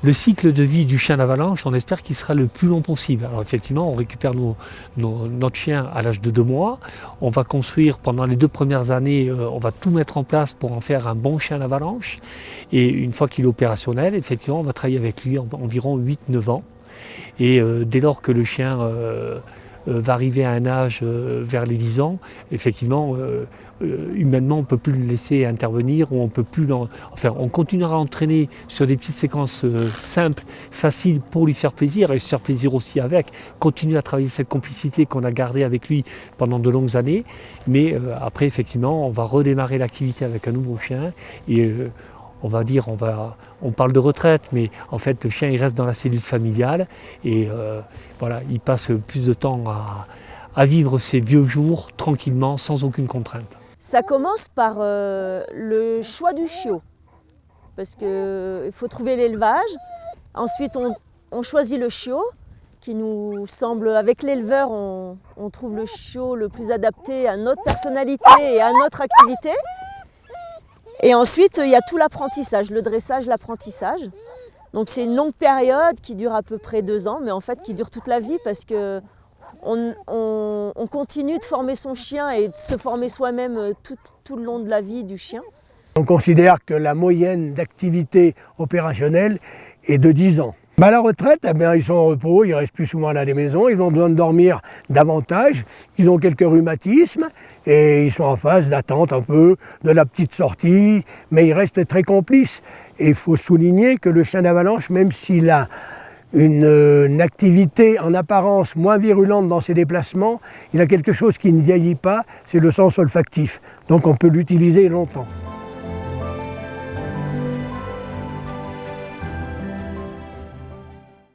Le cycle de vie du chien d'avalanche, on espère qu'il sera le plus long possible. Alors effectivement, on récupère notre chien à l'âge de 2 mois. On va construire pendant les 2 premières années, on va tout mettre en place pour en faire un bon chien d'avalanche. Et une fois qu'il est opérationnel, effectivement, on va travailler avec lui environ 8-9 ans. Et dès lors que le chien va arriver à un âge vers les 10 ans, effectivement, humainement, on ne peut plus le laisser intervenir, ou on continuera à entraîner sur des petites séquences simples, faciles pour lui faire plaisir et se faire plaisir aussi avec, continuer à travailler cette complicité qu'on a gardée avec lui pendant de longues années, mais après, effectivement, on va redémarrer l'activité avec un nouveau chien et on parle de retraite, mais en fait le chien il reste dans la cellule familiale et voilà, il passe plus de temps à vivre ses vieux jours tranquillement, sans aucune contrainte. Ça commence par le choix du chiot, parce qu'il faut trouver l'élevage. Ensuite on choisit le chiot, qui nous semble, avec l'éleveur, on trouve le chiot le plus adapté à notre personnalité et à notre activité. Et ensuite, il y a tout l'apprentissage, le dressage, l'apprentissage. Donc c'est une longue période qui dure à peu près 2 ans, mais en fait qui dure toute la vie parce qu'on continue de former son chien et de se former soi-même tout le long de la vie du chien. On considère que la moyenne d'activité opérationnelle est de 10 ans. À la retraite, ils sont en repos, ils restent plus souvent à la maison, ils ont besoin de dormir davantage, ils ont quelques rhumatismes et ils sont en phase d'attente un peu de la petite sortie, mais ils restent très complices. Et il faut souligner que le chien d'avalanche, même s'il a une activité en apparence moins virulente dans ses déplacements, il a quelque chose qui ne vieillit pas, c'est le sens olfactif. Donc on peut l'utiliser longtemps.